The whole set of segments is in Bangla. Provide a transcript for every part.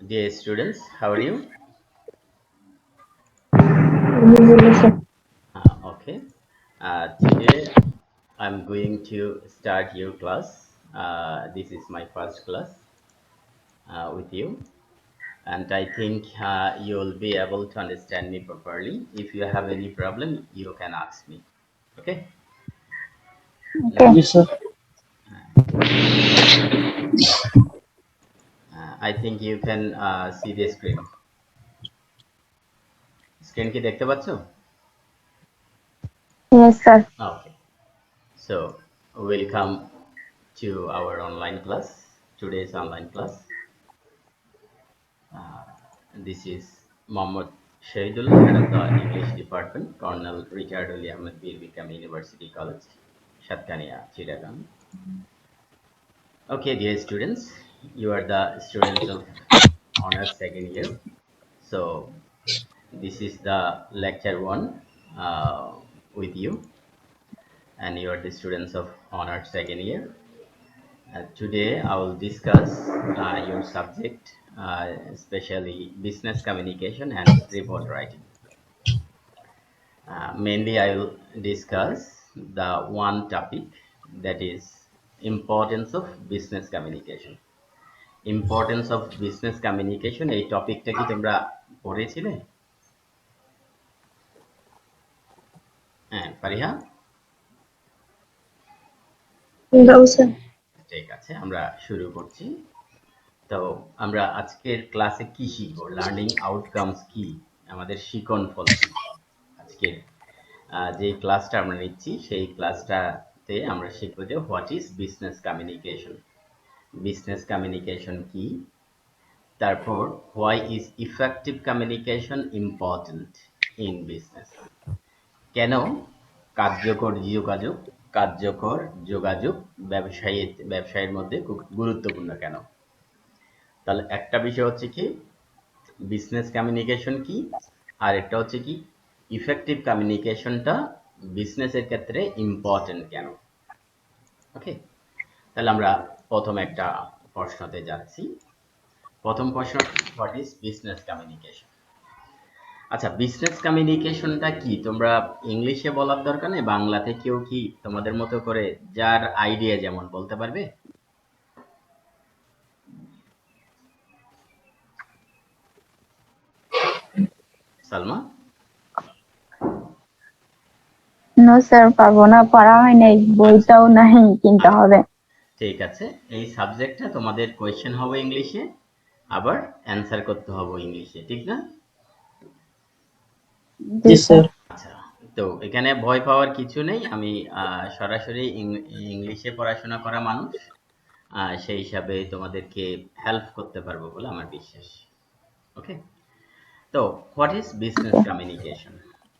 Dear students, how are you? Okay. Today I'm going to start your class. This is my first class with you, and I think you'll be able to understand me properly. If you have any problem, you can ask me. Okay. Okay. Now, Yes, sir. I think you can see the screen. Screen কি দেখতে পাচ্ছ? Yes, sir. Okay. So, welcome to our online class. Today's online class. This is Mohammad Shahidullah, head of the English department, Colonel Richard Ali Ahmed Bir Bikram University College, Shatkania, Chittagong. Okay, dear students, you are the students of honors second year. So this is the lecture one with you, and you are the students of honors second year. Today I will discuss your subject, especially business communication and report writing. Mainly, I will discuss the one topic that is importance of business communication. Importance of business communication এই টপিকটা কি তোমরা পড়েছিলে? হ্যাঁ, পারিহা? No, sir. ঠিক আছে, আমরা শুরু করছি। তো আমরা আজকের ক্লাসে কি শিখবো? লার্নিং আউটকামস কি? আমাদের শিখন ফল কি? আজকের যে ক্লাসটা আমরা নিচ্ছি সেই ক্লাসটাতে আমরা শিখবো যে what is business communication. Business communication কি, তারপর why is effective communication important in business, কেন কার্যকর যোগাযোগ কার্যকর যোগাযোগ ব্যবসায়ের মধ্যে খুব গুরুত্বপূর্ণ কেন। তাহলে একটা বিষয় হচ্ছে কি বিজনেস কমিউনিকেশন কি, আর একটা হচ্ছে কি ইফেক্টিভ কমিউনিকেশনটা বিজনেসের ক্ষেত্রে ইম্পর্টেন্ট কেন। ওকে, তাহলে আমরা প্রথম একটা প্রশ্নতে যাচ্ছি। প্রথম প্রশ্ন, হোয়াট ইজ বিজনেস কমিউনিকেশন। আচ্ছা, বিজনেস কমিউনিকেশনটা কি তোমরা ইংলিশে বলার দরকার নেই, বাংলাতে কেউ কি তোমাদের মতো করে যার আইডিয়া যেমন বলতে পারবে? সালমা? No, sir. পারবো না, পড়া হয় নাই, আচ্ছা বইটাও নাই, কিনতে হবে। ঠিক আছে, এই সাবজেক্টটা তোমাদের কোয়েশ্চেন হবে ইংলিশে, আবার অ্যান্সার করতে হবে ইংলিশে, ঠিক না? জি, Yes, স্যার। sir. আচ্ছা, তো এখানে ভয় পাওয়ার কিছু নেই। আমি সরাসরি ইংলিশে পড়াশোনা করা মানুষ, সেই হিসাবে তোমাদেরকে হেল্প করতে পারবো বলে আমার বিশ্বাস। ওকে, তো হোয়াট ইজ বিজনেস কমিউনিকেশন?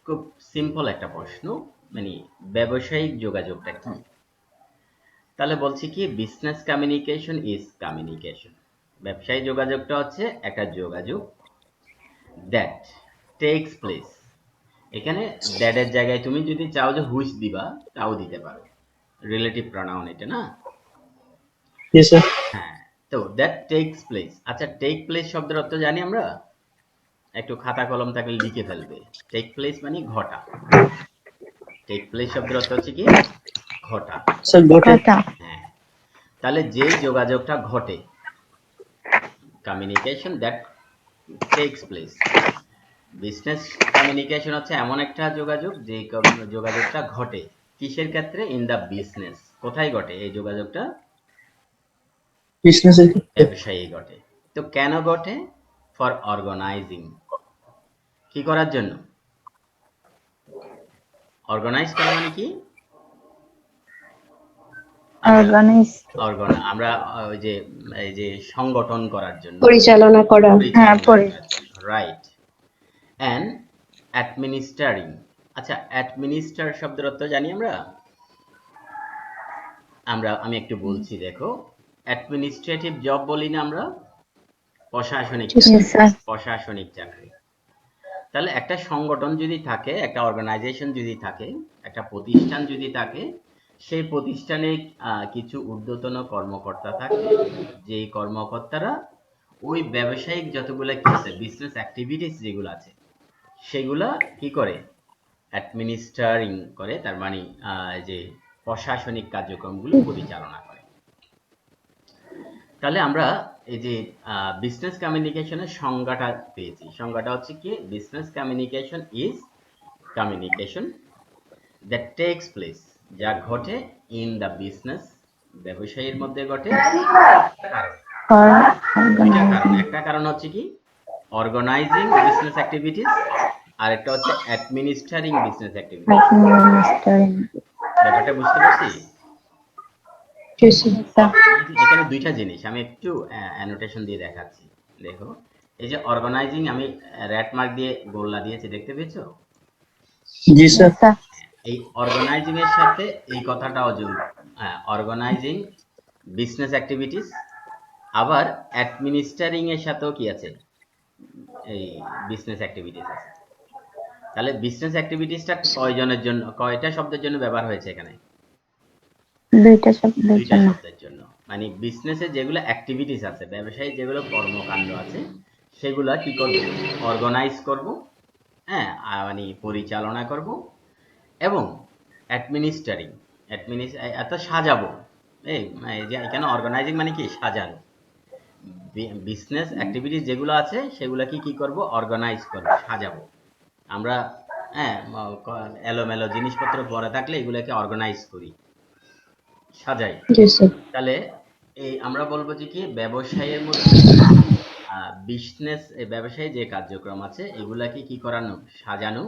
খুব সিম্পল একটা প্রশ্ন, মানে ব্যবসায়িক যোগাযোগটা কি। তাহলে বলছি কি বিজনেস কমিউনিকেশন ইজ কমিউনিকেশন, ব্যবসায়িক যোগাযোগটা হচ্ছে একটা যোগাযোগ দ্যাট টেকস প্লেস। এখানে দ্যাট এর জায়গায় তুমি যদি চাও যে হুইচ দিবা তাও দিতে পারো, রিলেটিভ প্রনাউন এটা না। Yes, sir. হ্যাঁ, তো দ্যাট টেকস প্লেস। আচ্ছা, টেক প্লেস শব্দের অর্থ জানি আমরা, একটু খাতা কলম থাকলে লিখে ফেলবে। টেক প্লেস মানে ঘটা। টেক প্লেস শব্দের অর্থ হচ্ছে কি ঘটা। Sir, got it. কথা। হ্যাঁ, তাহলে যেই যোগাযোগটা ঘটে, communication that takes place. Business communication হচ্ছে এমন একটা যোগাযোগ যে যোগাযোগটা ঘটে কিসের ক্ষেত্রে, ইন দা বিজনেস। কোথায় ঘটে এই যোগাযোগটা? Business is ব্যবসায়ী ঘটে। তো কেন ঘটে? ফর অর্গানাইজিং, কি করার জন্য? অর্গানাইজ করা মানে কি, আমরা অর্গানাইজ। আমরা ওই যে এই যে সংগঠন করার জন্য, পরিচালনা করা। হ্যাঁ, পরিচালনা করার জন্য, রাইট। And administering. আচ্ছা, অ্যাডমিনিস্টার শব্দের অর্থ জানি আমরা। আমি একটু বলছি, দেখো, অ্যাডমিনিস্ট্রেটিভ জব বলি না আমরা, প্রশাসনিক জি, চাকরি। স্যার। প্রশাসনিক চাকরি। তাহলে একটা সংগঠন যদি থাকে, একটা অর্গানাইজেশন যদি থাকে, একটা প্রতিষ্ঠান যদি থাকে, সেই প্রতিষ্ঠানে কিছু ঊর্ধ্বতন কর্মকর্তা থাকে, যেই কর্মকর্তারা ওই ব্যবসায়িক যতগুলা কি আছে বিজনেস অ্যাক্টিভিটিস যেগুলো আছে সেগুলা কি করে অ্যাডমিনিস্ট্রারিং করে, তার মানে যে প্রশাসনিক কার্যক্রমগুলো পরিচালনা করে। তাহলে আমরা এই যে বিজনেস কমিউনিকেশনের সংজ্ঞাটা পেয়েছি। সংজ্ঞাটা হচ্ছে কি, business communication is communication that takes place, যা ঘটে ইন দ্য বিজনেস, ব্যবসায়ীর মধ্যে ঘটে কারণ for দুইটা কারণ। organizing, একটা কারণ হচ্ছে কি অর্গানাইজিং বিজনেস অ্যাক্টিভিটিস, আর একটা হচ্ছে অ্যাডমিনিস্ট্রেটিং বিজনেস অ্যাক্টিভিটিস। administering. ব্যাপারটা বুঝতে পারছি? Yes, sir. Yes, sir. এখানে দুইটা জিনিস আমি একটু অ্যানোটেশন দিয়ে দেখাচ্ছি। দেখো, এই যে অর্গানাইজিং আমি রেড মার্ক দিয়ে গোল্লা দিয়েছি, দেখতে পেয়েছো? Yes, sir. Yes, sir. এই অর্গানাইজিং এর সাথে এই কথাটাও জড়িত। অর্গানাইজিং বিজনেস অ্যাক্টিভিটিস, আবার অ্যাডমিনিস্ট্রেটিং এর সাথেও কি আছে, এই বিজনেস অ্যাক্টিভিটিস আছে। তাহলে বিজনেস অ্যাক্টিভিটিসটা কয়জনের জন্য, কয়টা শব্দের জন্য ব্যবহার হয়েছে এখানে? দুইটা শব্দের দুইটা জন্য। শব্দের জন্য। মানে বিজনেসে যেগুলো অ্যাক্টিভিটিস আছে, ব্যবসায়ী যেগুলো কর্মকাণ্ড আছে, সেগুলা কি করব, অর্গানাইজ করব, হ্যাঁ, মানে পরিচালনা করব, এবং অ্যাডমিনিস্ট্রেটিং এত সাজাবো। এই যে এখানে অর্গানাইজিং মানে কি সাজানো, বিজনেস অ্যাক্টিভিটিস যেগুলো আছে সেগুলা কি করব, অর্গানাইজ করব, সাজাবো আমরা। হ্যাঁ, এলোমেলো জিনিসপত্র পরে থাকলে এগুলোকে অর্গানাইজ করি, সাজাই। Yes, sir. তাহলে এই আমরা বলবো যে কি ব্যবসায়ের মধ্যে বিজনেস, ব্যবসায়ী যে কার্যক্রম আছে এগুলাকে কি করানো, সাজানো,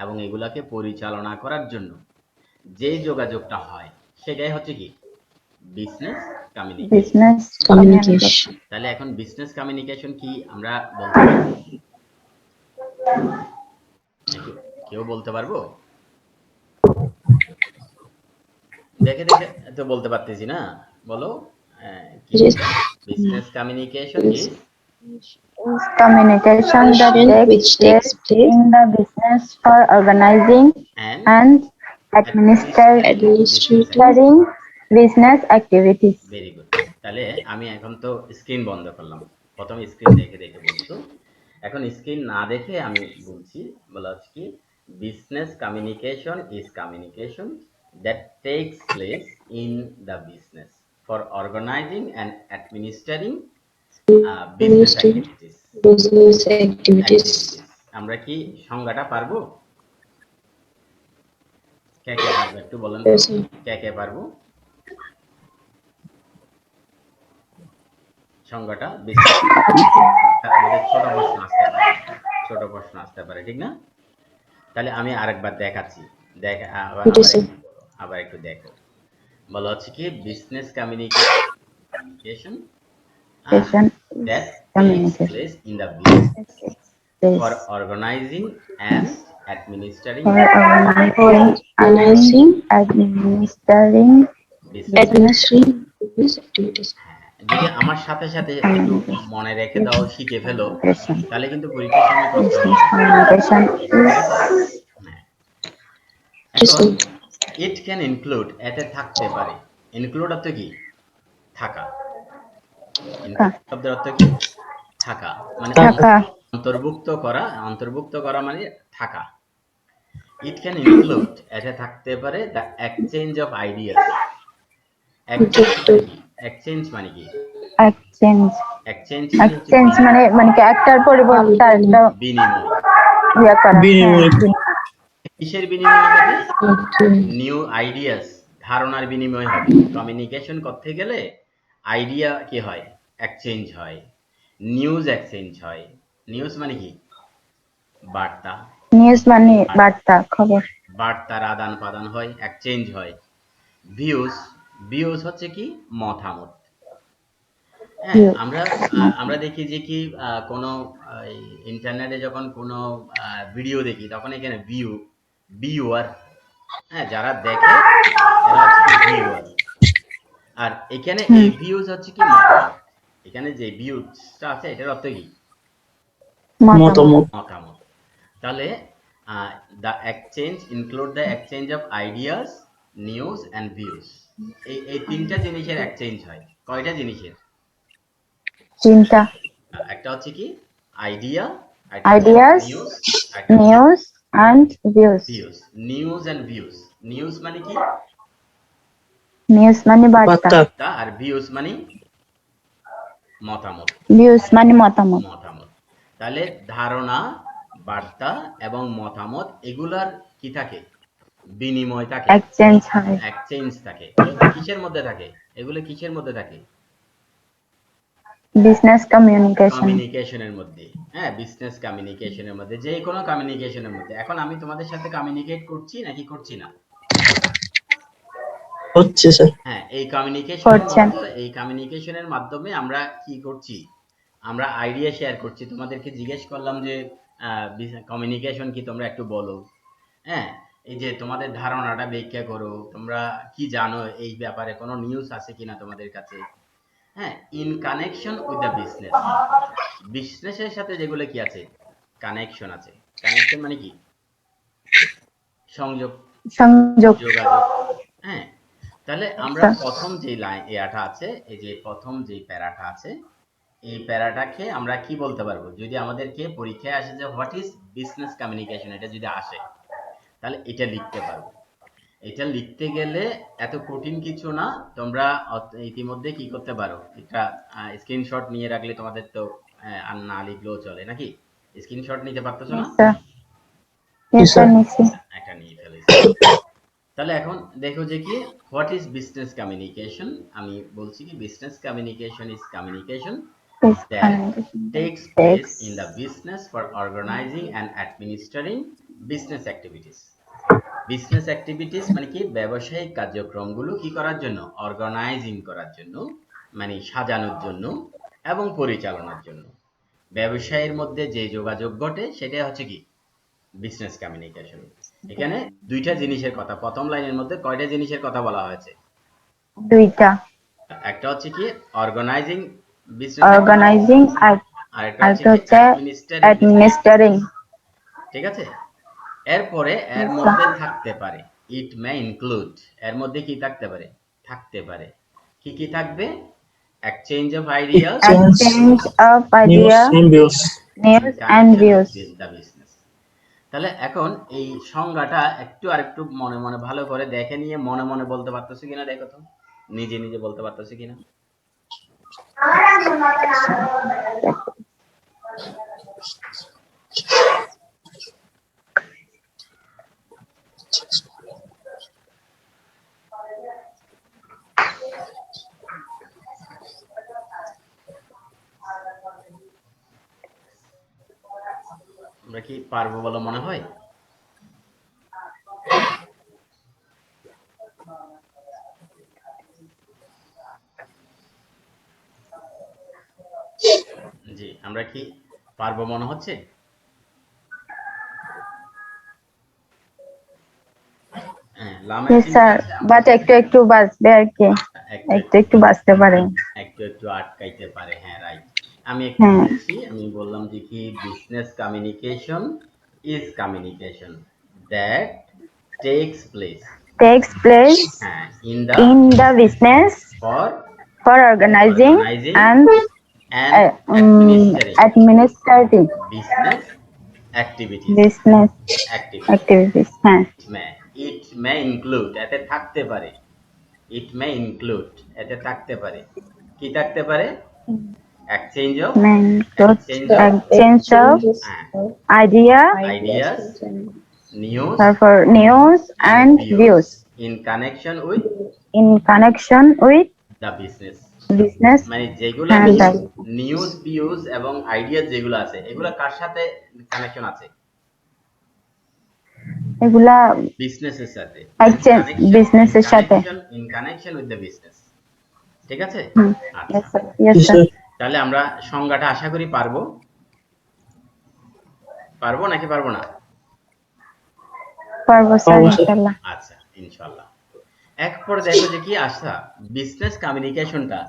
এবং এগুলাকে পরিচালনা করার জন্য যে যোগাযোগটা হয় সেটাই হচ্ছে কি বিজনেস কমিউনিকেশন। Business Communication. তাহলে এখন বিজনেস কমিউনিকেশন কি আমরা বলতে পারবো? কেউ বলতে পারবো? দেখে দেখে তো বলতে পারতেছি না, বলো। কি Yes. Business communication is is communication that Which takes takes place place in the business for organizing and and administering business activities. Very good. তাহলে আমি এখন তো স্ক্রিন বন্ধ করলাম, প্রথমে স্ক্রিন দেখে দেখে বলছো, এখন স্ক্রিন না দেখে আমি বলছি। বলা হচ্ছে কি business communication is communication that takes place in the business for organising and administering business activities. business activities. আমরা কি সংজ্ঞাটা পারবো? কে কে পারবো একটু বলেন তো, Yes, sir. কে কে পারবো সংজ্ঞাটা? আমাদের ছোট প্রশ্ন আসতে পারে, ছোট প্রশ্ন আসতে পারে, ঠিক না? তাহলে আমি আরেকবার দেখাচ্ছি, দেখ আবার Yes, sir. আবার একটু দেখো। বলা হচ্ছে কি business communication Session that takes communication. place in the business Place for organizing and administering for organizing and administering business. Administering business activities. যদি আমার সাথে সাথে একটু মনে রেখে দাও, শিখে ফেলো, communication. তাহলে কিন্তু পরীক্ষার সময় কষ্ট হবে Business communication is না। Yes, এখন sir. ইট ক্যান ইনক্লুড, এতে থাকতে পারে। ইনক্লুড অর্থ কি? থাকা। ইনক্লুড শব্দের অর্থ কি? থাকা, মানে থাকা। অন্তর্ভুক্ত করা। অন্তর্ভুক্ত করা মানে থাকা। ইট ক্যান ইনক্লুড, এতে থাকতে পারে the exchange of ideas. Exchange মানে কি? এক্সচেঞ্জ। এক্সচেঞ্জ এক্সচেঞ্জ মানে কি একটার পরিবর্তে আরেকটা বিনিময়। ইয়া করা। বিনিময়। কিসের বিনিময় হবে? Okay. নিউ আইডিয়াস, ধারণার বিনিময় হবে। কমিউনিকেশন করতে গেলে আইডিয়া কি হয়? এক্সচেঞ্জ হয়। নিউজ এক্সচেঞ্জ হয়। নিউজ মানে কি? বার্তা। নিউজ মানে বার্তা, খবর। বার্তার আদান প্রদান হয়, এক্সচেঞ্জ হয়। ভিউজ, ভিউজ হচ্ছে কি? মতামত। হ্যাঁ, আমরা দেখি যে কি কোনো ইন্টারনেটে যখন কোনো ভিডিও দেখি তখন এখানে ভিউয়ার, হ্যাঁ, যারা দেখে এরা হচ্ছে ভিউয়ার। আর এখানে এই ভিউজ হচ্ছে কি? মতামত। এখানে যে ভিউজটা আছে এটার অর্থ কি? মতামত। মতামত। তাহলে the exchange include the exchange of ideas, news and views. এই তিনটা জিনিসের এক্সচেঞ্জ হয়। কয়টা জিনিসের? চিন্তা। একটা হচ্ছে কি আইডিয়া, একটা হচ্ছে ideas, নিউজ, একটা হচ্ছে news, and views. Views. News and views, news মানে কি News মানে বার্তা, বার্তা, তা, আর ভিউজ মানে মতামত। views মানে মতামত। মতামত তাহলে ধারণা, বার্তা এবং মতামত এগুলার কি থাকে, বিনিময় থাকে, এক্সচেঞ্জ হয়, এক্সচেঞ্জ থাকে। কিসের মধ্যে থাকে, এগুলো কিসের মধ্যে থাকে, বিজনেস কমিউনিকেশন। কমিউনিকেশনের মধ্যে। হ্যাঁ, বিজনেস কমিউনিকেশনের মধ্যে, যে কোনো কমিউনিকেশনের মধ্যে। এখন আমি তোমাদের সাথে কমিউনিকেট করছি নাকি করছি না? হচ্ছে স্যার। হ্যাঁ, করছেন। এই কমিউনিকেশনের মাধ্যমে আমরা কি করছি, আমরা আইডিয়া শেয়ার করছি। তোমাদেরকে জিজ্ঞেস করলাম যে কমিউনিকেশন কি, তোমরা একটু বলো। হ্যাঁ, এই যে তোমাদের ধারণাটা ব্যাখ্যা করো, তোমরা কি জানো এই ব্যাপারে, কোনো নিউজ আছে কিনা তোমাদের কাছে। হ্যাঁ, in connection with the business, বিজনেসের সাথে যেগুলো কি আছে, কানেকশন আছে। কানেকশন মানে কি, সংযোগ, সংযোগ। যোগাযোগ। হ্যাঁ, তাহলে আমরা আচ্ছা। প্রথম যে লাইন এটা আছে, এই যে প্রথম যে প্যারাটা আছে, এই প্যারাটাকে আমরা কি বলতে পারবো, যদি আমাদেরকে পরীক্ষায় আসে যে হোয়াট ইজ বিজনেস কমিউনিকেশন, এটা যদি আসে তাহলে এটা লিখতে পারবো। এটা লিখতে গেলে এত কঠিন কিছু না, তোমরা ইতিমধ্যে কি করতে পারো, একটা স্ক্রিনশট নিয়ে রাখলে তোমাদের তো আর না লিখলেও চলে নাকি, স্ক্রিনশট নিতে পারতেছো না? Yes, sir. জি Yes, sir, স্যার। নিচ্ছি। একটা নিয়ে ফেলেছি। তাহলে এখন দেখো যে কি, হোয়াট ইজ বিজনেস কমিউনিকেশন। আমি বলছি কি, business communication is communication Yes, that communication takes place takes in the business for organizing and administering business activities. Business activities মানে কি, ব্যবসায়িক কার্যক্রমগুলো কি করার জন্য, অর্গানাইজিং করার জন্য, মানে সাজানোর জন্য এবং পরিচালনার জন্য। ব্যবসায়ের মধ্যে যে যোগাযোগ ঘটে সেটা হচ্ছে কি, বিজনেস কমিউনিকেশন। এখানে দুইটা জিনিসের কথা, প্রথম লাইনের মধ্যে কয়টা জিনিসের কথা বলা হয়েছে, দুইটা, একটা হচ্ছে কি অর্গানাইজিং বিজনেস অ্যাক্টিভিটিস, অর্গানাইজিং আর আর একটা হচ্ছে আরেকটা কি হচ্ছে অ্যাডমিনিস্টারিং বিজনেস অ্যাডমিনিস্টারিং। অ্যাক্টিভিটিস। ঠিক আছে, এরপরে এর আচ্ছা। মধ্যে থাকতে পারে, ইট মে ইনক্লুড, এর মধ্যে কি থাকতে পারে, থাকতে পারে, কি কি থাকবে, exchange of ideas exchange of news idea, and views. In news and connection with views. The business. তাহলে এখন এই সংজ্ঞাটা একটু আরেকটু মনে মনে ভালো করে দেখে নিয়ে মনে মনে বলতে পারতেছো কিনা দেখো তো, নিজে নিজে বলতে পারতেছো কিনা। আমরা কি পারবো বলে মনে হয়? জি, আমরা কি পারবো মনে হচ্ছে? হ্যাঁ, লামের Yes, চিহ্ন sir. আছে, আমরা বাট একটু একটু বাঁচবে আর কি, একটু একটু একটু একটু বাঁচতে পারে। একটু একটু আটকাইতে পারে। হ্যাঁ, রাইট। আমি একটু হ্যাঁ, বলছি, আমি বললাম যে কি, business communication is communication that takes place, takes place হ্যাঁ, in the, in the business for for organizing organising and and administering administrative business activities. business activities activities. হ্যাঁ, মে, ইট মে ইনক্লুড, এতে থাকতে পারে, ইট মে ইনক্লুড, এতে থাকতে পারে, কি থাকতে পারে, exchange of, main includes exchange of exchange of idea, ideas, news therefore news and and views views in connection with in connection with the business। business মানে যেগুলা and the নিউজ, ভিউজ এবং আইডিয়া যেগুলো আছে, এগুলা কার সাথে কানেকশন আছে, এগুলা বিজনেসের সাথে। exchange business এর সাথে। In connection with the business. ঠিক আছে, Yes, আচ্ছা। sir. Yes, জি sir. স্যার। তাহলে আমরা সংজ্ঞাটা আশা করি পারবো, পারবো নাকি পারবো না? পারবো স্যার, অবশ্যই। ইনশাল্লাহ। আচ্ছা, ইনশাল্লাহ। এরপর দেখো যে কি, আচ্ছা, বিজনেস কমিউনিকেশনটা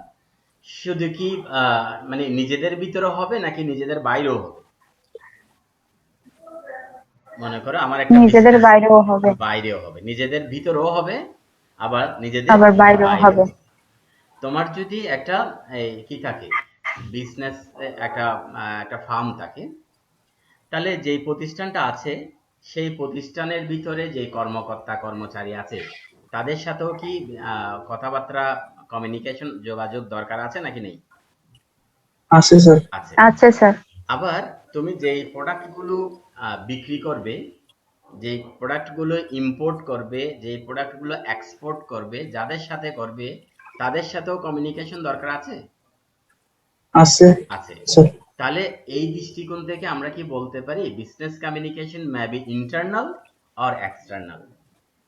শুধু কি মানে নিজেদের ভিতরে হবে নাকি নিজেদের বাইরেও হবে? মনে করো আমার একটা নিজেদের বিজনেস, বাইরেও হবে, বাইরেও হবে, নিজেদের ভিতরেও হবে, আবার নিজেদের আবার বাইরেও বাইরেও হবে। হবে। তোমার যদি একটা এই কি থাকে, বিজনেস একটা ফার্ম থাকে, তাহলে যেই প্রতিষ্ঠানটা আছে সেই প্রতিষ্ঠানের ভিতরে যে কর্মকর্তা কর্মচারী আছে তাদের সাথেও কি কথাবার্তা, কমিউনিকেশন, যোগাযোগ দরকার আছে নাকি নেই? আছে স্যার। আছে। আছে স্যার। আবার তুমি যেই প্রোডাক্টগুলো বিক্রি করবে, যে প্রোডাক্টগুলো ইম্পোর্ট করবে, যে প্রোডাক্টগুলো এক্সপোর্ট করবে, যাদের সাথে করবে তাদের সাথেও কমিউনিকেশন দরকার আছে। আছে আছে। স্যার। তাহলে এই দৃষ্টিকোণ থেকে আমরা কি বলতে পারি business communication may be internal or external.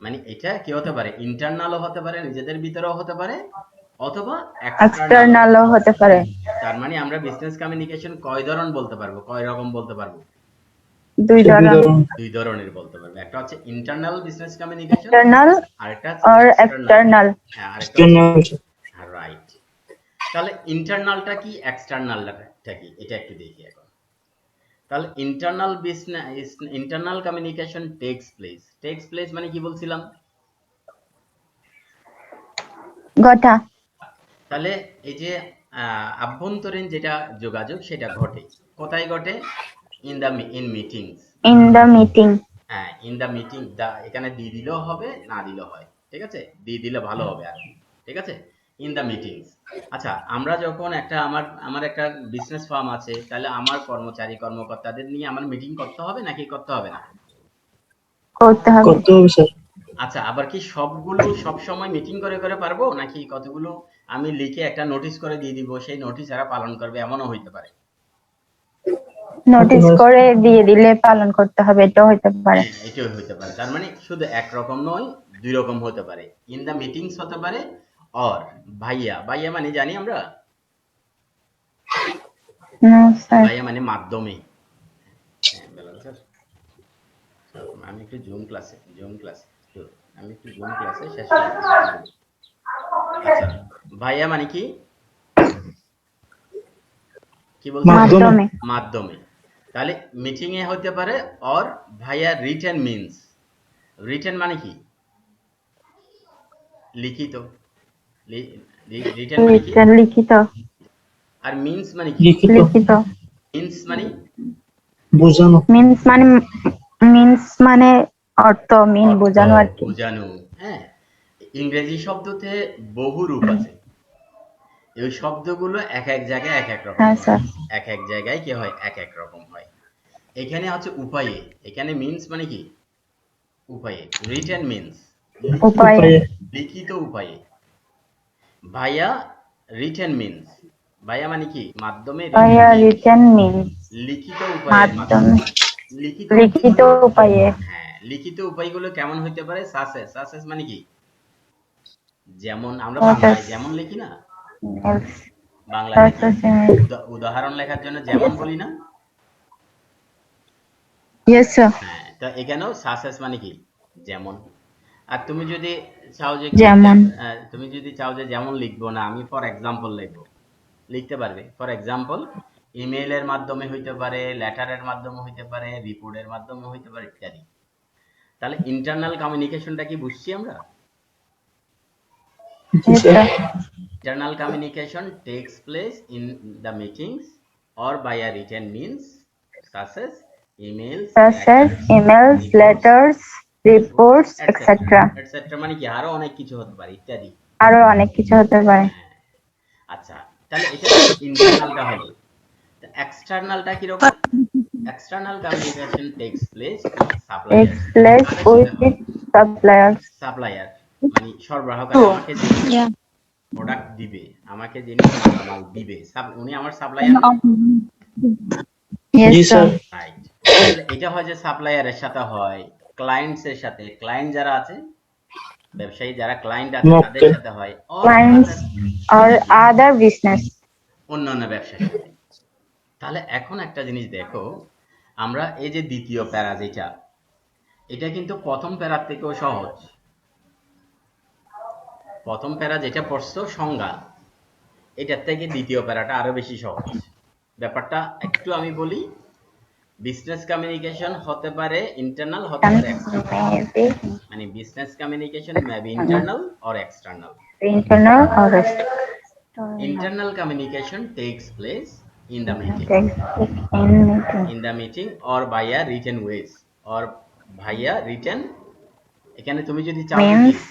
মানে এটা কি হতে পারে, ইন্টারনালও হতে পারে, নিজেদের ভিতরেও হতে পারে, অথবা এক্সটার্নাল। এক্সটার্নালও হতে পারে। তার মানে আমরা বিজনেস কমিউনিকেশন কয় ধরন বলতে পারবো, কয় রকম বলতে পারবো? দুই ধরনের। দুই ধরনের বলতে পারবো। একটা হচ্ছে ইন্টারনাল বিজনেস কমিউনিকেশন, ইন্টারনাল আরেকটা হচ্ছে আর এক্সটার্নাল। এক্সটার্নাল। হ্যাঁ, আরেকটা হচ্ছে এক্সটার্নাল। রাইট। তাহলে ইন্টারনালটা কি, এক্সটার্নালটা কি, এটা একটু দেখি এখন। তাহলে internal business, internal communication takes place মানে কি বলছিলাম? ঘটা। তাহলে এই যে আভ্যন্তরীণ যেটা যোগাযোগ সেটা ঘটে, কোথায় ঘটে? In meetings. In the meeting. হ্যাঁ, ইন দ্য মিটিং, দা এখানে দিয়ে দিলেও হবে, না দিলেও হয়, ঠিক আছে, দিয়ে দিলে ভালো হবে আর কি, ঠিক আছে, ইন দ্য মিটিংস। আচ্ছা, আমরা যখন আমার একটা বিজনেস ফার্ম আছে, তাহলে আমার কর্মচারী কর্মকর্তাদের নিয়ে আমার মিটিং করতে হবে নাকি করতে হবে না? করতে হবে। করতে হবে স্যার। আচ্ছা, আবার কি সবগুলো সব সময় মিটিং করে করে পারবো, নাকি কতগুলো আমি লিখে একটা নোটিশ করে দিয়ে দিব, সেই নোটিশ এরা পালন করবে, এমনও হইতে পারে। নোটিস করে দিয়ে দিলে পালন করতে হবে, এটাও হইতে পারে। হ্যাঁ, এটাও হইতে পারে। তার মানে শুধু একরকম নয়, দুই রকম হতে পারে। ইন দ্য মিটিংস হতে পারে, অর ভাইয়া, ভাইয়া মানে জানি আমরা, নো স্যার। ভাইয়া মানে মাধ্যমে। হ্যাঁ, বললাম স্যার, আমি একটু জুম ক্লাসে শেষ করে দিই। আচ্ছা, ভাইয়া মানে কি, কি বলছি? মাধ্যমে। মাধ্যমে। তাহলে মিটিং এ হতে পারে, অর ভাইয়া রিটেন মিন্স। রিটেন মানে কি? লিখিত। রিটেন মানে কি? লিখিত। আর মিন্স মানে কি? লিখিত। মিন্স মানে বোঝানো। মিন্স মানে অর্থ, মিন বোঝানো আর কি। বোঝানো। হ্যাঁ, ইংরেজি শব্দতে বহু রূপ আছে। এই শব্দগুলো এক এক জায়গায় এক এক রকম হ্যাঁ হয়, স্যার। এক এক জায়গায় কি হয়, এক এক রকম হয়। এখানে হচ্ছে উপায়ে, এখানে মিন্স মানে কি, উপায়ে। রিটেন মিন্স উপায়ে। লিখিত উপায়ে। ভাইয়া রিটেন মিন্স, ভাইয়া মানে কি, মাধ্যমে, ভাইয়া রিটেন মিন্স লিখিত উপায়ের মাধ্যমে। মাধ্যমে। লিখিত লিখিত উপায়ে। হ্যাঁ, লিখিত উপায়গুলো কেমন হইতে পারে? সাসেস মানে কি, যেমন আমরা বাংলায় যেমন লিখি না, বাংলায় লিখি উদাহরণ লেখার জন্য যেমন বলি না। Yes sir. হ্যাঁ, তো এখানেও সাসেস মানে কি, যেমন। আর তুমি যদি চাও যে যেমন। তুমি যদি চাও যে যেমন লিখবো না, আমি ফর এক্সাম্পল লিখবো, লিখতে পারবে। ফর এক্সাম্পল, ইমেইলের মাধ্যমে হইতে পারে, লেটারের মাধ্যমে হইতে পারে, রিপোর্টের মাধ্যমে হইতে পারে, ইত্যাদি। তাহলে ইন্টারনাল কমিউনিকেশনটা কি বুঝছি আমরা? Internal communication takes place in the meetings or by a written means such as emails, letters, reports, etc. মানে কি, আরো অনেক কিছু হতে পারে, ইত্যাদি। আরো অনেক কিছু হতে পারে। আচ্ছা, তাহলে এটা তো ইন্টারনালটা হলো। এক্সটার্নালটা কি রকম? External communication takes place with suppliers. Supplier মানে সরবরাহকারী, আমাকে যিনি প্রোডাক্ট দিবে, আমাকে যিনি মালামাল দিবে, উনি আমার সাপ্লায়ার না? Yes sir. রাইট। তাহলে এটা হয় যে সাপ্লায়ারের সাথে হয়, ক্লায়েন্টস এর সাথে, ক্লায়েন্ট যারা আছে, ব্যবসায়ী যারা ক্লায়েন্ট আছে তাদের সাথে হয়, Clients or other business. অন্যান্য ব্যবসার সাথে। তাহলে এখন একটা জিনিস দেখো, আমরা এই যে দ্বিতীয় প্যারা যেটা, এটা কিন্তু প্রথম প্যারার থেকেও সহজ। প্রথম প্যারা যেটা পড়ছো সংজ্ঞা, এটার থেকে দ্বিতীয় প্যারাটা আরো বেশি সহজ। ব্যাপারটা একটু আমি বলি, বিজনেস কমিউনিকেশন হতে পারে ইন্টারনাল, হতে পারে এক্সটার্নাল। মানে business communication may be internal or external. Internal or external. Internal communication takes place in the meeting. in meeting In the meeting or via written ways or via written. এখানে তুমি যদি চাও যে কি, means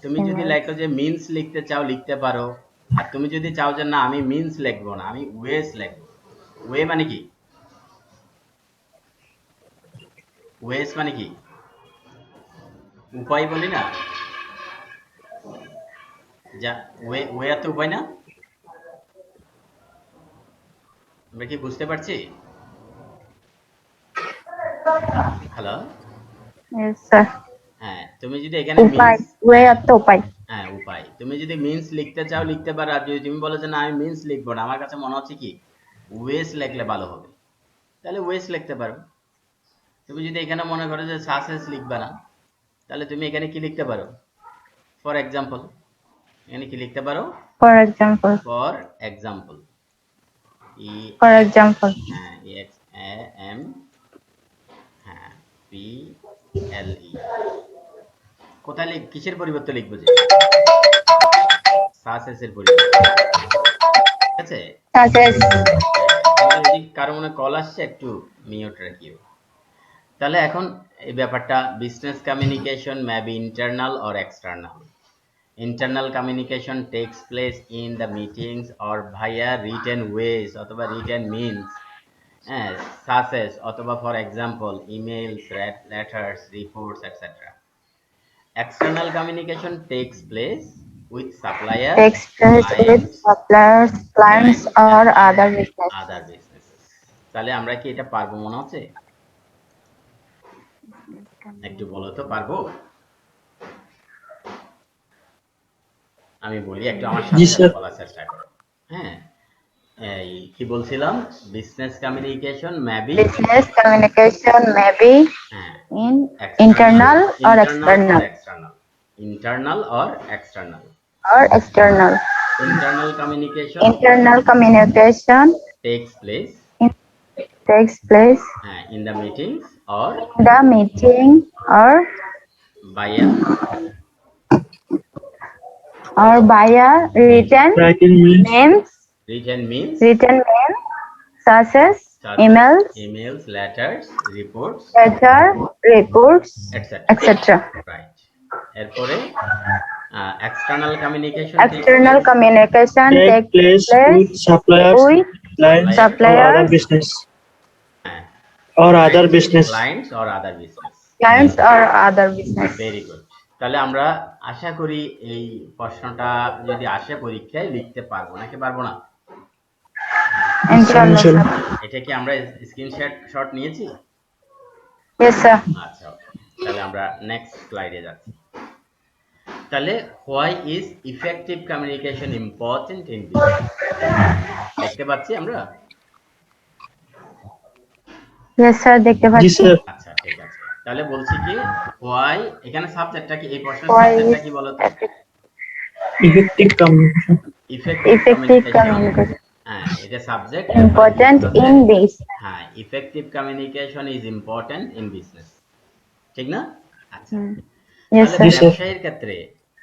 তুমি যদি emails. লেখো যে মিন্স লিখতে চাও লিখতে পারো, আর তুমি যদি চাও যে না আমি মিন্স লিখবো না, আমি ওয়েস লিখবো। ওয়ে মানে কি? ওয়েস মানে কি? উপায় বলি না, যা ওয়ে ওয়ে তো উপায় না, আমরা কি বুঝতে পারছি? Hello, Yes, sir. হ্যাঁ তুমি যদি এখানে উপায় মিন্স, ওয়ে অর্থ উপায়। হ্যাঁ উপায়, তুমি যদি মিন্স লিখতে চাও লিখতে পারো, আর যদি তুমি বলো যে না আমি মিন্স লিখবো না, আমার কাছে মনে হচ্ছে কি ওয়েস লিখলে ভালো হবে, তাহলে ওয়েস লিখতে পারো। তুমি যদি এখানে মনে করো যে সাসেস লিখবা না, তাহলে তুমি এখানে কি লিখতে পারো? ফর এক্সাম্পল, এখানে কি লিখতে পারো? For example for example, E for example হ্যাঁ এক্স এ এম হ্যাঁ পি এল ই, কোথায় কিসের পরিবর্তে লিখবো? যে সাসেসের পরিবর্তে, ঠিক আছে? সাজেস আমাদের এদিক কারো মনে কল আসছে, একটু মিউট রাখিও। তাহলে এখন এই ব্যাপারটা, business communication may be internal or external. Internal communication takes place in the meetings or via written ways অথবা written means, such as অথবা for example emails, letters, reports, etc. External communication takes place with suppliers, takes place with clients, suppliers, clients or and other business. other businesses. তাহলে আমরা কি এটা পারবো মনে হচ্ছে? একটু বলো তো, পারবো? আমি বলি, একটু আমার জি সাথে সাথে স্যার। বলার চেষ্টা করো। হ্যাঁ, এই কি বলছিলাম, business communication maybe, Business communication may be হ্যাঁ in external, internal or internal or external external, internal or external. or external. Internal communication Internal communication tax place, takes place হ্যাঁ in the meetings or in the meeting ভাইয়া or via written Writing means means written means, such as emails, emails, letters, reports, letter, reports, এটসেট্রা। etc. রাইট। এরপরে external communication External communication take takes place place with suppliers, with clients or suppliers, other business. হ্যাঁ Or other business. Clients or other business. clients or other business. Very good. তাহলে আমরা আশা করি এই প্রশ্নটা যদি আসে পরীক্ষায় লিখতে পারবো, নাকি পারবো না? Inshallah, sir. এটা কি আমরা স্ক্রিনশট নিয়েছি? Yes, sir. আচ্ছা, ওকে। তাহলে আমরা নেক্সট স্লাইডে যাচ্ছি। তাহলে why is effective communication important in business? দেখতে পাচ্ছি আমরা? Yes, sir. দেখতে জি পাচ্ছি। স্যার। আচ্ছা ঠিক আছে, তাহলে বলছি কি হোয়াই, এখানে সাবজেক্টটা কি, এই প্রশ্নের Why সাবজেক্টটা is কি বলতো? Effective communication. Effective effective communication, communication হ্যাঁ এটা সাবজেক্ট। important in this? হ্যাঁ effective communication is important in business, ঠিক না? আচ্ছা, Yes, তাহলে sir. ব্যবসায়ের ক্ষেত্রে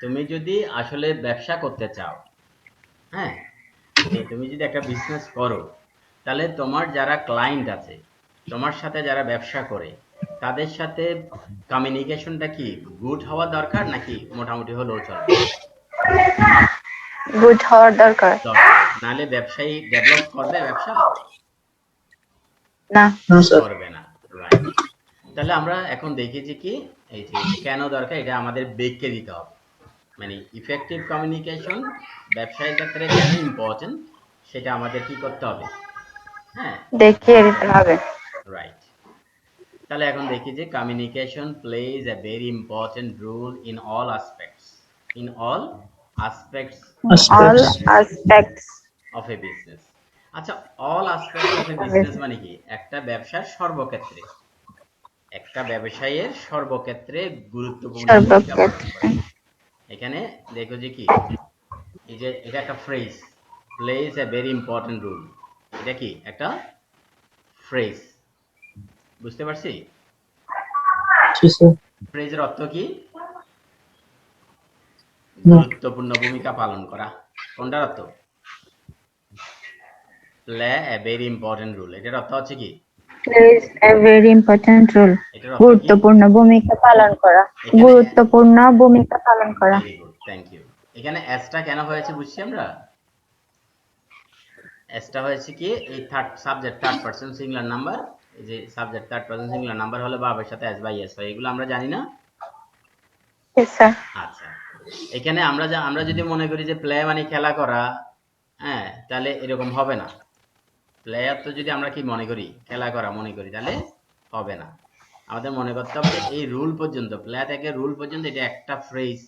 তুমি যদি আসলে ব্যবসা করতে চাও, হ্যাঁ তুমি যদি একটা বিজনেস করো, তাহলে তোমার যারা ক্লায়েন্ট আছে, তোমার সাথে যারা ব্যবসা করে, তাদের সাথে কমিউনিকেশনটা কি গুড হওয়া দরকার, নাকি মোটামুটি হলেও চলবে? Good হওয়ার দরকার। দরকার, নাহলে ব্যবসায়ী ডেভেলপ করবে ব্যবসা? না। No sir. করবে না। রাইট। তাহলে আমরা এখন দেখেছি কি এই যে কেন দরকার, এটা আমাদের ব্রেককে দিতে হবে। মানে ইফেক্টিভ কমিউনিকেশন ব্যবসায়ের ক্ষেত্রে কেন ইম্পর্টেন্ট, সেটা আমাদের কি করতে হবে? হ্যাঁ দেখিয়ে দিতে হবে। রাইট। তাহলে এখন দেখি যে communication plays a very important role in all aspects, in all aspects All Aspects. aspects of a business. আচ্ছা, all aspects of a business মানে কি? একটা ব্যবসার সর্বক্ষেত্রে, একটা ব্যবসায়ের সর্বক্ষেত্রে গুরুত্বপূর্ণ ভূমিকা পালন করে। এখানে দেখো যে কি, এই যে এটা একটা phrase, plays a very important role, এটা কি একটা ফ্রেজ, বুঝতে পারছি? জি স্যার। ফ্রেজের অর্থ কি? না। গুরুত্বপূর্ণ ভূমিকা পালন করা, কোনটার অর্থ? Play a very important role, এটার অর্থ হচ্ছে কি? plays a very important role. এটার অর্থ কি? গুরুত্বপূর্ণ ভূমিকা পালন করা। এখানে গুরুত্বপূর্ণ ভূমিকা পালন করা। Very good, thank you. এখানে এসটা কেন হয়েছে বুঝছি আমরা? এসটা হয়েছে কি এই subject third person singular number, এই যে subject third person singular number হলে ভার্বের সাথে এস বাই এস হয়, এগুলো আমরা জানি না? Yes, sir. আচ্ছা, এখানে আমরা যদি মনে করি যে প্লে মানে খেলা করা, হ্যাঁ, তাহলে এরকম হবে না। প্লেয়ার তো যদি আমরা কি মনে করি, খেলা করা মনে করি, তাহলে হবে না। আমাদের মনে করতে হবে যে এই রুল পর্যন্ত, প্লে থেকে রুল পর্যন্ত এটা একটা ফ্রেজ,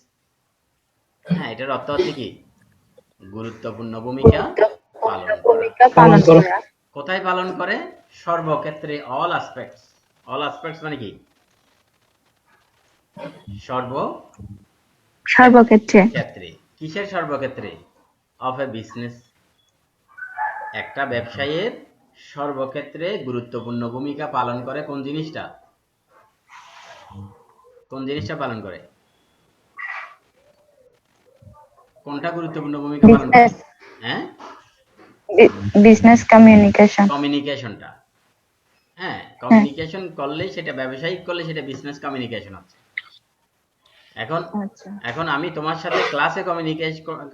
হ্যাঁ, এটার অর্থ হচ্ছে কি? গুরুত্বপূর্ণ ভূমিকা পালন করা। ভূমিকা পালন করা। কোথায় পালন করে? সর্বক্ষেত্রে, অল অ্যাসপেক্টস। অল অ্যাসপেক্টস মানে কি? সর্বক্ষেত্রে। ক্ষেত্রে। কিসের সর্বক্ষেত্রে? Of a business. একটা ব্যবসায়ের সর্বক্ষেত্রে গুরুত্বপূর্ণ ভূমিকা পালন করে কোন জিনিসটা? কোন জিনিসটা পালন করে? কোনটা গুরুত্বপূর্ণ ভূমিকা পালন করে? হ্যাঁ, বিজনেস কমিউনিকেশন। কমিউনিকেশনটা। হ্যাঁ, কমিউনিকেশন করলে সেটা ব্যবসায়িক, করলে সেটা বিজনেস কমিউনিকেশন হচ্ছে। এখন আমি তোমার সাথে ক্লাসে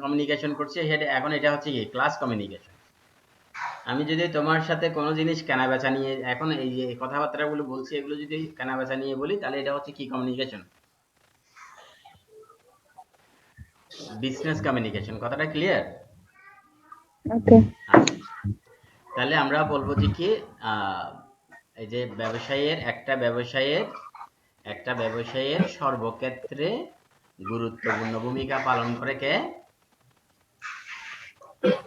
কমিউনিকেশন করছি, সেটা এখন এটা হচ্ছে কি? Class communication. আমি যদি তোমার সাথে কোনো জিনিস কেনা বেচা নিয়ে, এখন এই যে কথাবার্তাগুলো বলছি, এগুলো যদি কেনা বেচা নিয়ে বলি, তাহলে এটা হচ্ছে কি কমিউনিকেশন? Business communication. কথাটা ক্লিয়ার? ওকে। তাহলে আমরা বলবো যে কি, এই যে একটা ব্যবসায়ের সর্বক্ষেত্রে গুরুত্বপূর্ণ ভূমিকা পালন করে কে?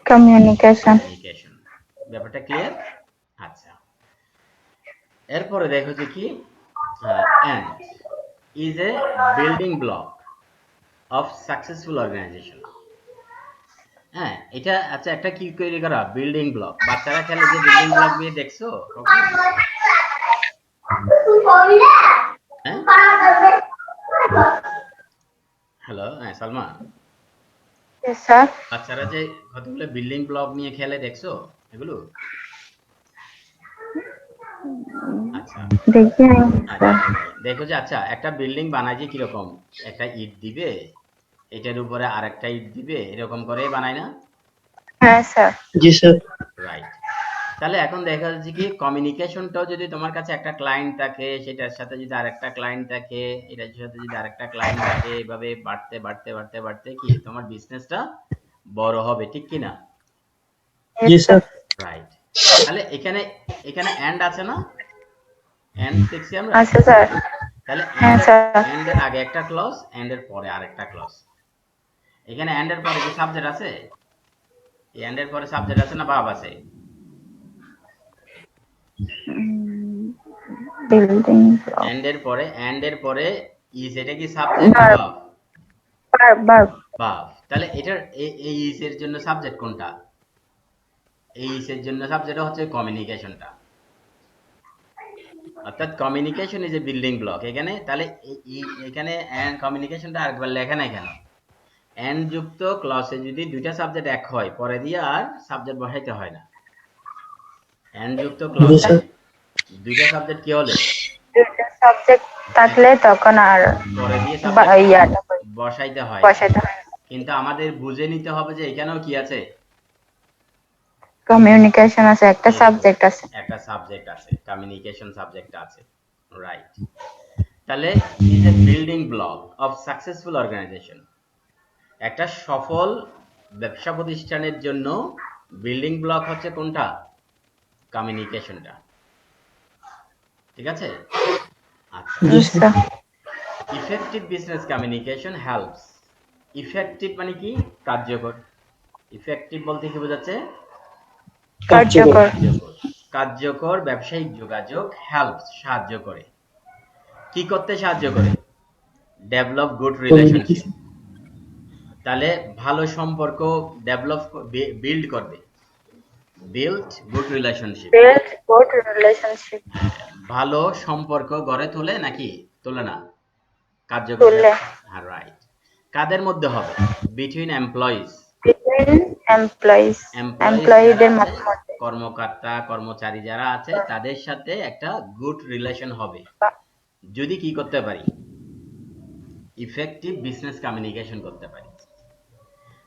কমিউনিকেশন। ব্যাপারটা ক্লিয়ার? আচ্ছা, এরপরে দেখো যে কি, and is a building block of successful organization. হ্যাঁ, এটা আচ্ছা, একটা কি তৈরি করা? Building block. বাচ্চারা খেলে যে বিল্ডিং ব্লক দিয়ে, দেখছো কখনো? হ্যাঁ, হ্যালো, হ্যাঁ সালমা, Yes, sir. বাচ্চারা যে কতগুলো বিল্ডিং ব্লক নিয়ে খেলে, দেখছো এগুলো? আচ্ছা, দেখি নাই, আচ্ছা, স্যার। দেখো যে আচ্ছা, একটা বিল্ডিং বানায় যে কিরকম, একটা ইট দিবে, এটার উপরে আরেকটা ইট দিবে, এরকম করে বানায় না? হ্যাঁ, স্যার। जी सर। রাইট। তাহলে এখন দেখা যাচ্ছে কি, কমিউনিকেশনটাও যদি তোমার কাছে একটা ক্লায়েন্ট থাকে, সেটার সাথে যদি আরেকটা ক্লায়েন্ট থাকে, এটার সাথে যদি আরেকটা ক্লায়েন্ট থাকে, এভাবে বাড়তে বাড়তে বাড়তে বাড়তে কি তোমার বিজনেসটা বড় হবে, ঠিক কি না? जी सर। রাইট। তাহলে এখানে এখানে এন্ড আছে না? এন্ড দেখছি আমরা। আচ্ছা, স্যার। তাহলে হ্যাঁ, স্যার। এন্ড এর আগে একটা ক্লজ, এন্ড এর পরে আরেকটা ক্লজ। এখানে এন্ড এর পরে কি সাবজেক্ট আছে? এন্ড এর পরে সাবজেক্ট আছে না ভার্ব আছে? Building block. এন্ড এর পরে ইজ, এটা কি সাবজেক্ট না ভার্ব? ভার্ব। ভার্ব। তাহলে এটার এই ইজ এর জন্য সাবজেক্ট কোনটা? এই ইজ এর জন্য সাবজেক্ট হচ্ছে কমিউনিকেশনটা। অর্থাৎ communication is a building block এখানে। তাহলে এখানে এন্ড কমিউনিকেশনটা আরেকবার লেখা নাই কেন? এন্ড যুক্ত ক্লজে যদি দুইটা সাবজেক্ট এক হয়, পরে দিয়ে আর সাবজেক্ট বসাইতে হয় না। এন্ড যুক্ত जी ক্লজে सर। দুইটা সাবজেক্ট কি হলে, দুইটা সাবজেক্ট থাকলে তখন আর পরে দিয়ে সাবজেক্ট ইয়াটা বসাইতে হয়। বসাইতে হয়। কিন্তু আমাদের বুঝে নিতে হবে যে এখানেও কি আছে? কমিউনিকেশন আছে, একটা সাবজেক্ট আছে। একটা সাবজেক্ট আছে, কমিউনিকেশন সাবজেক্ট আছে। রাইট। তাহলে is a building block of successful organization. একটা সফল ব্যবসা প্রতিষ্ঠানের জন্য বিল্ডিং ব্লক হচ্ছে কোনটা? কমিউনিকেশনটা। ঠিক আছে? আচ্ছা, जी sir. Effective business communication helps. Effective মানে কি? কার্যকর। ইফেক্টিভ বলতে কি বোঝাচ্ছে? কার্যকর। কার্যকর ব্যবসায়িক যোগাযোগ হেল্পস, সাহায্য করে। কি করতে সাহায্য করে? Develop good relationship. তাহলে ভালো সম্পর্ক ডেভেলপ, বিল্ড করবে। Build good relationship. Build good relationship. ভালো সম্পর্ক গড়ে তোলে নাকি তোলে না? কার্যকর। হ্যাঁ, রাইট। কাদের মধ্যে হবে? Between employees. এমপ্লয়িজ এমপ্লয়িজ এমপ্লয়িদের যারা আছে, মধ্যে কর্মকর্তা কর্মচারী যারা আছে তাদের সাথে একটা গুড রিলেশন হবে যদি কি করতে পারি, ইফেক্টিভ বিজনেস কমিউনিকেশন করতে পারি।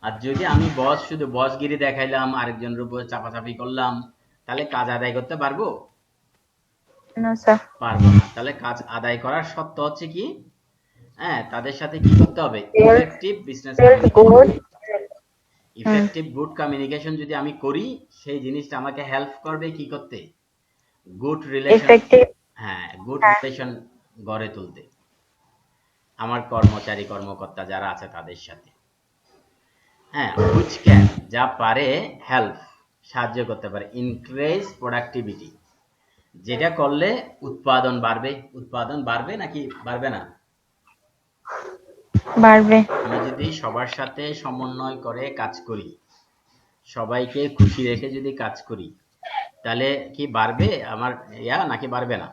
আর যদি আমি বস শুধু বসগিরি দেখাইলাম, আরেকজনের উপর চাপাচাপি করলাম, তাহলে কাজ আদায় করতে পারবো? নো স্যার পারবো না। তাহলে কাজ আদায় করার শর্ত হচ্ছে কি, হ্যাঁ, তাদের সাথে কি করতে হবে, effective business communication. Good effective good communication যদি আমি করি, সেই জিনিসটা আমাকে হেল্প করবে কি করতে, গুড রিলেশন, ইফেক্টিভ হ্যাঁ, গুড রিলেশন গড়ে তুলতে আমার কর্মচারী কর্মকর্তা যারা আছে তাদের সাথে। হ্যাঁ, হুইচ ক্যান, যা পারে, হেল্প, সাহায্য করতে পারে, ইনক্রিজ প্রোডাক্টিভিটি, যেটা করলে উৎপাদন বাড়বে। উৎপাদন বাড়বে নাকি বাড়বে না? বাড়বে আমি যদি সবার সাথে সমন্বয় করে কাজ করি, সবাইকে খুশি রেখে যদি কাজ করি, তাহলে কি বাড়বে আমার নাকি বাড়বে না?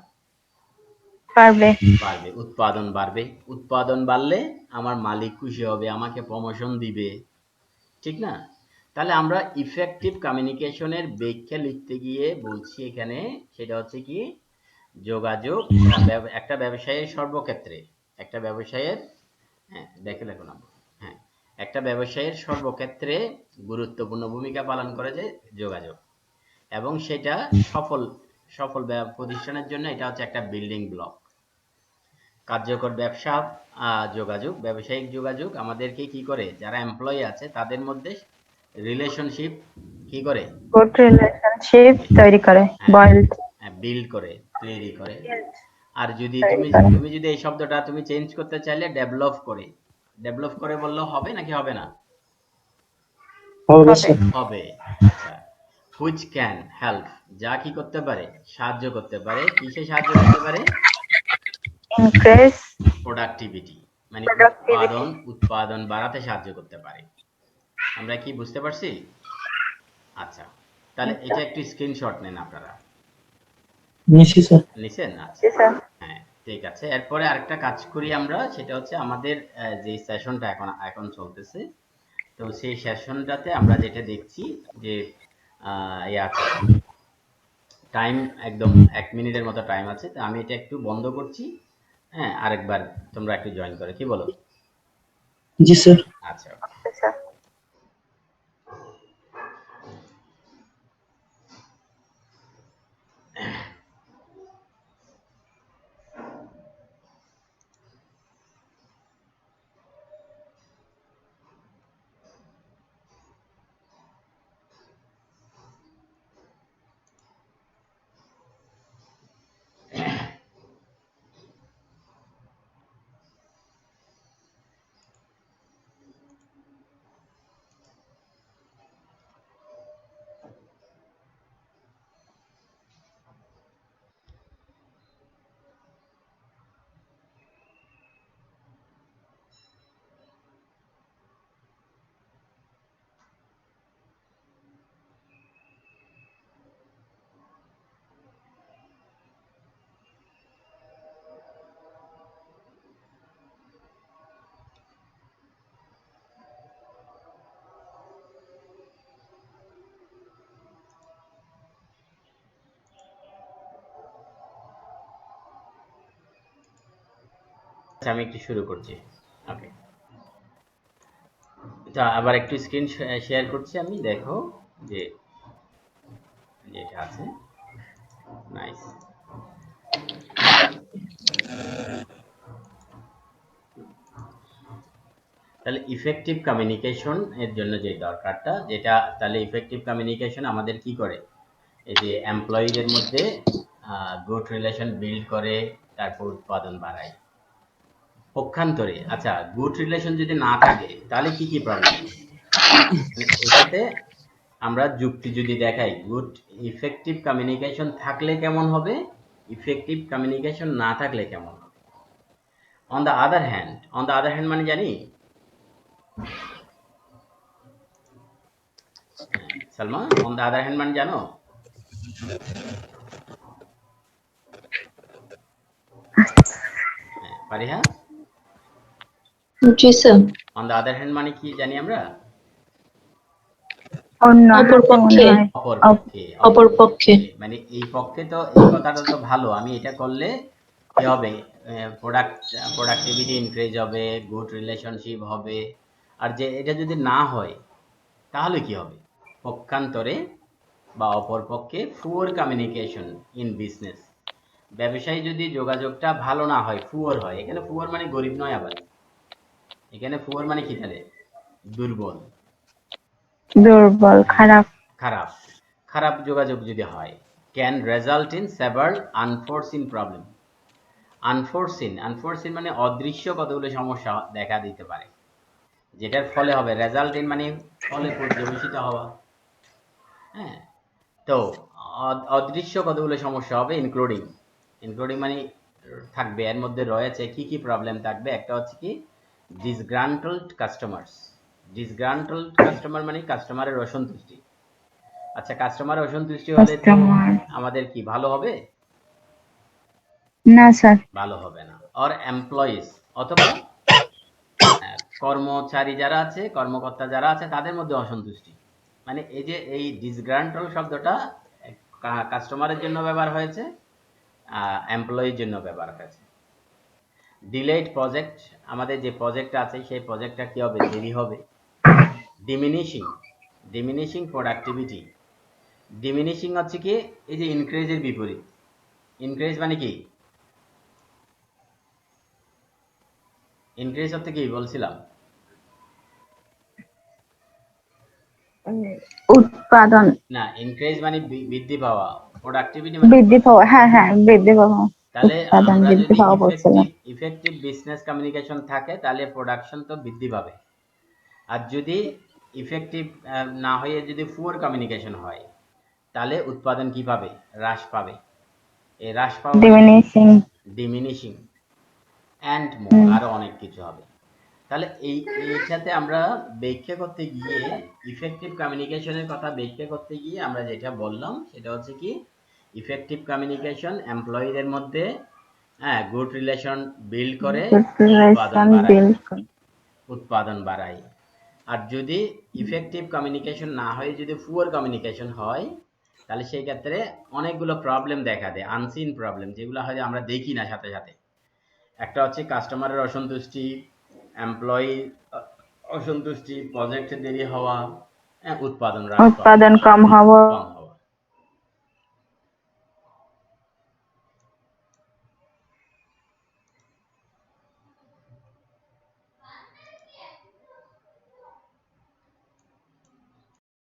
পারবে বাড়বে, উৎপাদন বাড়বে। উৎপাদন বাড়লে আমার মালিক খুশি হবে, আমাকে প্রমোশন দিবে, ঠিক না? তাহলে আমরা ইফেক্টিভ কমিউনিকেশনের ব্যাখ্যা লিখতে গিয়ে বলছি এখানে, সেটা হচ্ছে কি, যোগাযোগ একটা ব্যবসায়ের সর্বক্ষেত্রে, একটা ব্যবসায়ের, হ্যাঁ দেখে লেখো না, হ্যাঁ, একটা ব্যবসায়ের সর্বক্ষেত্রে গুরুত্বপূর্ণ ভূমিকা পালন করে যে যোগাযোগ, এবং সেটা সফল সফল প্রতিষ্ঠানের জন্য এটা হচ্ছে একটা বিল্ডিং ব্লক। কার্যকর ব্যবসা যোগাযোগ, ব্যবসায়িক যোগাযোগ আমাদেরকে কি করে, যারা এমপ্লয়ি আছে তাদের মধ্যে রিলেশনশিপ কি করে, গুড রিলেশনশিপ তৈরি করে বিল্ড করে, তৈরি করে। আর যদি তৈরি তুমি করে তুমি যদি এই শব্দটা তুমি চেঞ্জ করতে চাইলে ডেভেলপ করে, ডেভেলপ করে বললেও হবে নাকি হবে না? হবে হবে স্যার। হবে। আচ্ছা, হুইচ ক্যান হেল্প, যা কি করতে পারে, সাহায্য করতে পারে। কিসে সাহায্য করতে পারে? ইনক্রিজ প্রোডাক্টিভিটি, মানে প্রোডাক্টিভিটি উৎপাদন বাড়াতে সাহায্য করতে পারে। আমরা কি বুঝতে পারছি? আচ্ছা, তাহলে এটা একটু স্ক্রিনশট নেন আপনারা। নিশ্চয় স্যার। নিছেন? আচ্ছা, স্যার হ্যাঁ ঠিক আছে। এরপরে আরেকটা কাজ করি আমরা, সেটা হচ্ছে আমাদের যে সেশনটা এখন চলতেছে, তো সেই সেশনটাতে আমরা যেটা দেখছি যে আছে টাইম, একদম 1 মিনিটের মতো টাইম আছে, তো আমি এটা একটু বন্ধ করছি। হ্যাঁ, আরেকবার তোমরা একটু জয়েন করে, কি বলো? জি স্যার। আচ্ছা, স্যার আচ্ছা, আমি একটু শুরু করছি। ওকে, তা আবার একটু স্ক্রিন শেয়ার করছি আমি, দেখো যে যেটা আছে। নাইস। তাহলে ইফেক্টিভ কমিউনিকেশন এর জন্য যে দরকারটা, যেটা, তাহলে ইফেক্টিভ কমিউনিকেশন আমাদের কি করে, এই যে এমপ্লয়ীদের মধ্যে গুড রিলেশন বিল্ড করে, তারপর উৎপাদন বাড়ায়। পক্ষান্তরে, আচ্ছা, গুড রিলেশন যদি না থাকে তাহলে কি কি প্রবলেম, এটাতে আমরা যুক্তি যদি দেখাই, গুড ইফেক্টিভ কমিউনিকেশন থাকলে কেমন হবে, ইফেক্টিভ কমিউনিকেশন না থাকলে কেমন হবে। অন দ্য আদার হ্যান্ড মানে জানি, Salma, on the other hand মানে জানো? ফারিহা, জি sir. On the other hand মানে কি জানি আমরা? অন্য অপর হাতে মনে পক্ষে হয় অপর অপ- পক্ষে অপর পক্ষে মানে এই পক্ষে তো এই কথাটা তো ভালো, আমি এটা করলে কি হবে, প্রোডাক্টিভিটি ইনক্রিজ হবে, গুড রিলেশনশিপ হবে। আর যে এটা যদি না হয় তাহলে কি হবে, পক্ষান্তরে বা অপর পক্ষে পুয়ার কমিউনিকেশন ইন বিজনেস, ব্যবসায়ী যদি যোগাযোগটা ভালো না হয়, পুয়ার হয়, এখানে পুয়ার মানে গরিব নয়, আবার এখানে পুয়ার মানে কি তাহলে দুর্বল, দুর্বল, খারাপ। খারাপ, খারাপ যোগাযোগ যদি হয়, can result in several unforeseen problem. Unforeseen মানে অদৃশ্য কতগুলো সমস্যা দেখা দিতে পারে, যেটার ফলে হবে রেজাল্ট ইন মানে ফলে পর্যবেসিত হওয়া। হ্যাঁ, তো অদৃশ্য কতগুলো সমস্যা হবে, ইনক্লুডিং, ইনক্লুডিং মানে থাকবে, এর মধ্যে রয়েছে কি কি প্রবলেম থাকবে, একটা হচ্ছে কি ডিসগ্রান্টলড কাস্টমার্স। ডিসগ্রান্টলড কাস্টমার মানে কাস্টমারের অসন্তুষ্টি। আচ্ছা, কাস্টমারের অসন্তুষ্টি হলে তো কাস্টমার, আমাদের কি ভালো হবে? না স্যার। ভালো হবে না। অর এমপ্লয়িজ, অথবা কর্মচারী যারা আছে, কর্মকর্তা যারা আছে, তাদের মধ্যে অসন্তুষ্টি। মানে এই যে এই ডিসগ্রান্টল শব্দটা কাস্টমারের জন্য ব্যবহার হয়েছে, এমপ্লয়ির জন্য ব্যবহার হয়েছে। ডিলেড প্রজেক্ট, আমাদের যে প্রজেক্ট আছে সেই প্রজেক্টটা কি হবে, দেরি হবে। Diminishing, diminishing productivity. ডিমিনিশিং হচ্ছে কি এই যে ইনক্রিজের বিপরীত। ইনক্রিজ মানে কি, ইনক্রিজ হচ্ছে কি বলছিলাম, উৎপাদন না ইনক্রিজ মানে বৃদ্ধি পাওয়া, প্রোডাক্টিভিটি মানে বৃদ্ধি উৎপাদন। পাওয়া, হ্যাঁ হ্যাঁ, বৃদ্ধি পাওয়া, তাহলে উৎপাদন আমরা বৃদ্ধি যদি পাওয়া বলছিলাম। ইফেক্টিভ বিজনেস কমিউনিকেশন থাকে তাহলে প্রোডাকশন তো বৃদ্ধি পাবে। আর যদি ইফেক্টিভ না হয়ে যদি পুয়ার কমিউনিকেশন হয় তাহলে উৎপাদন কি পাবে, হ্রাস পাবে। এই হ্রাস পাওয়া মানে কি, ডিমিনিশিং। ডিমিনিশিং অ্যান্ড মোর, আরো অনেক কিছু হবে। তাহলে এইটাতে আমরা ব্যাখ্যা করতে গিয়ে, ইফেক্টিভ কমিউনিকেশনের কথা ব্যাখ্যা করতে গিয়ে আমরা যেটা বললাম সেটা হচ্ছে কি, ইফেক্টিভ কমিউনিকেশন এমপ্লয়ীদের মধ্যে গুড রিলেশন বিল্ড করে, উৎপাদন রিলেশন বাড়ায়, বিল্ড। উৎপাদন বাড়ায়। আর যদি ইফেক্টিভ কমিউনিকেশন না হয়ে যদি পুয়ার কমিউনিকেশন হয় তাহলে সেই ক্ষেত্রে অনেকগুলো প্রবলেম দেখা দেয়, আনসিন প্রবলেম, যেগুলো হয়তো আমরা দেখি না সাথে সাথে। একটা হচ্ছে কাস্টমারের অসন্তুষ্টি, এমপ্লয়ি অসন্তুষ্টি, প্রজেক্টে দেরি হওয়া, উৎপাদন হ্রাস পাওয়া, উৎপাদন কম হওয়া, কম